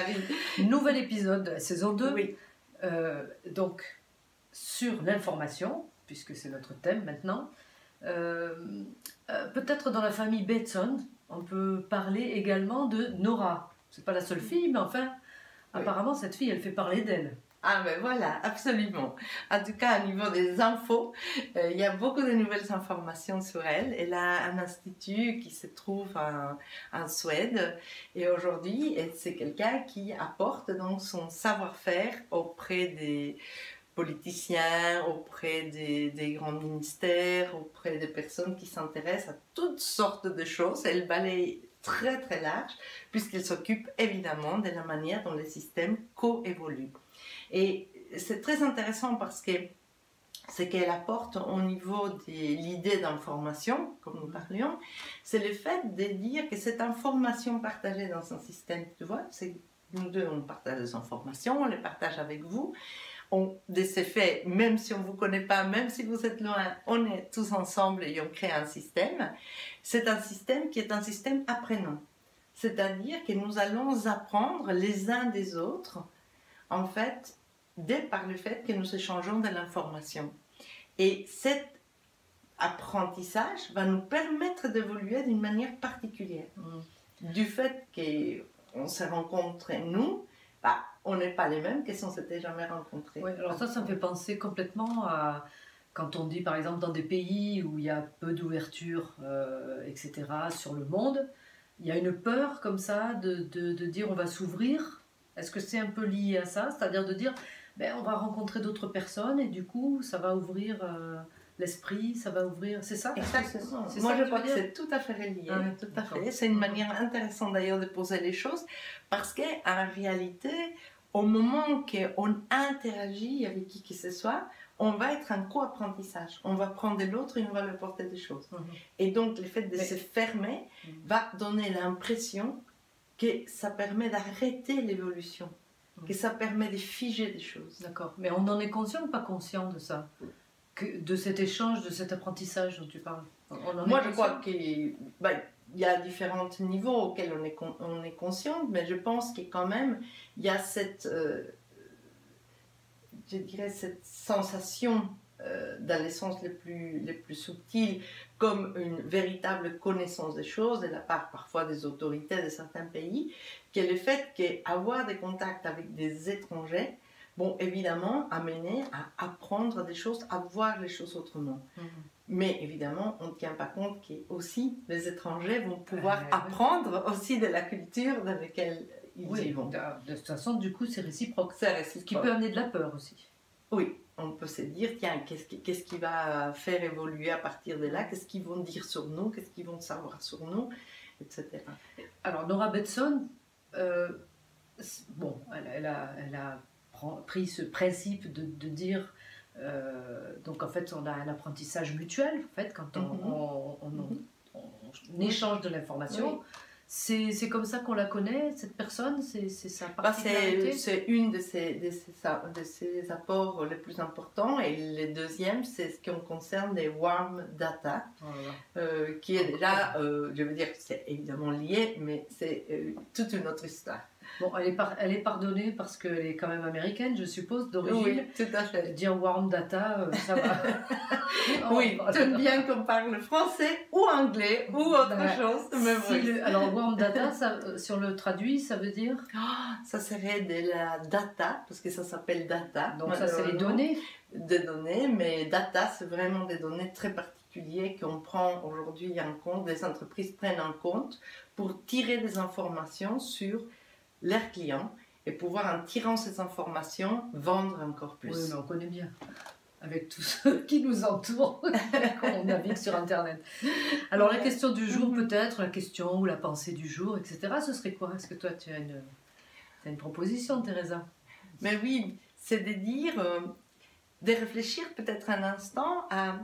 Marie. Nouvel épisode de la saison 2. Oui. Donc, sur l'information, puisque c'est notre thème maintenant. Peut-être dans la famille Bateson, on peut parler également de Nora. C'est pas la seule fille, mais enfin, apparemment, cette fille, elle fait parler d'elle. Ah ben voilà, absolument. En tout cas, au niveau des infos, il y a beaucoup de nouvelles informations sur elle. Elle a un institut qui se trouve en Suède et aujourd'hui, c'est quelqu'un qui apporte donc son savoir-faire auprès des politiciens, auprès des grands ministères, auprès des personnes qui s'intéressent à toutes sortes de choses. Elle balaye très très large puisqu'elle s'occupe évidemment de la manière dont les systèmes coévoluent. Et c'est très intéressant parce que ce qu'elle apporte au niveau de l'idée d'information, comme nous parlions, c'est le fait de dire que cette information partagée dans un système, tu vois, c'est nous deux, on partage des informations, on les partage avec vous, de ces faits, même si on ne vous connaît pas, même si vous êtes loin, on est tous ensemble et on crée un système. C'est un système qui est un système apprenant. C'est-à-dire que nous allons apprendre les uns des autres, en fait, par le fait que nous échangeons de l'information. Et cet apprentissage va nous permettre d'évoluer d'une manière particulière. Du fait qu'on s'est rencontrés, nous, on n'est pas les mêmes que si on ne s'était jamais rencontrés. Oui, alors ça me fait penser complètement à quand on dit par exemple dans des pays où il y a peu d'ouverture, etc., sur le monde, il y a une peur comme ça de dire on va s'ouvrir. Est-ce que c'est un peu lié à ça? C'est-à-dire de dire on va rencontrer d'autres personnes et du coup ça va ouvrir l'esprit, ça va ouvrir... C'est ça? Exactement. C'est Moi ça je crois que c'est tout à fait relié. Ah, oui, tout à fait. C'est une manière intéressante d'ailleurs de poser les choses parce qu'en réalité, au moment qu'on interagit avec qui que ce soit, on va être en co-apprentissage. On va prendre de l'autre et on va lui apporter des choses. Et donc le fait de se fermer va donner l'impression que ça permet d'arrêter l'évolution, que ça permet de figer des choses. D'accord. Mais on en est conscient ou pas conscient de ça? De cet échange, de cet apprentissage dont tu parles? Moi, je crois qu'il y a différents niveaux auxquels on est conscient, mais je pense que quand même, il y a cette, je dirais, cette sensation dans les sens les plus subtils, comme une véritable connaissance des choses de la part parfois des autorités de certains pays, qui est le fait qu'avoir des contacts avec des étrangers vont évidemment amener à apprendre des choses, à voir les choses autrement. Mais évidemment, on ne tient pas compte que aussi les étrangers vont pouvoir apprendre aussi de la culture dans laquelle ils y vont. De toute façon, du coup, c'est réciproque. C'est réciproque. Ce qui peut amener de la peur aussi. Oui, on peut se dire, tiens, qu'est-ce qui va faire évoluer à partir de là? Qu'est-ce qu'ils vont dire sur nous? Qu'est-ce qu'ils vont savoir sur nous? Etc. Alors, Nora Bateson, bon, elle a pris ce principe de dire, donc en fait, on a un apprentissage mutuel, en fait, quand on échange de l'information. Oui. C'est comme ça qu'on la connaît, cette personne, c'est sa particularité. C'est une de ses apports les plus importants. Et le deuxième, c'est ce qui concerne les warm data, qui est déjà, je veux dire, c'est évidemment lié, mais c'est toute une autre histoire. Bon, elle est pardonnée parce qu'elle est quand même américaine, je suppose, d'origine. Oui, tout à fait. Dire warm data, ça va. Oui, j'aime bien qu'on parle français ou anglais ou autre chose. Mais alors, warm data, sur le traduit, ça veut dire ça serait de la data, parce que ça s'appelle data. Donc ça, c'est les données. Des données, mais data, c'est vraiment des données très particulières qu'on prend aujourd'hui en compte, des entreprises prennent en compte pour tirer des informations sur leurs clients et pouvoir, en tirant ces informations, vendre encore plus. Oui, mais on connaît bien, avec tous ceux qui nous entourent, quand on navigue sur Internet. Alors, la question du jour, peut-être, la question ou la pensée du jour, etc., ce serait quoi? Est-ce que toi, tu as une proposition, Teresa? Mais oui, c'est de dire, de réfléchir peut-être un instant à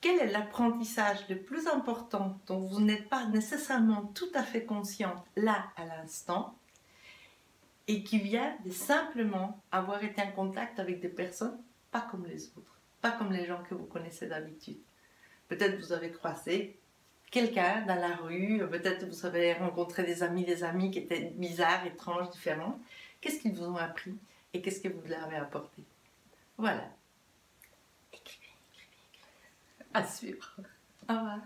quel est l'apprentissage le plus important dont vous n'êtes pas nécessairement tout à fait consciente là à l'instant et qui vient de simplement avoir été en contact avec des personnes pas comme les autres, pas comme les gens que vous connaissez d'habitude. Peut-être vous avez croisé quelqu'un dans la rue, peut-être vous avez rencontré des amis qui étaient bizarres, étranges, différents. Qu'est-ce qu'ils vous ont appris et qu'est-ce que vous leur avez apporté? Voilà. À suivre. Au revoir.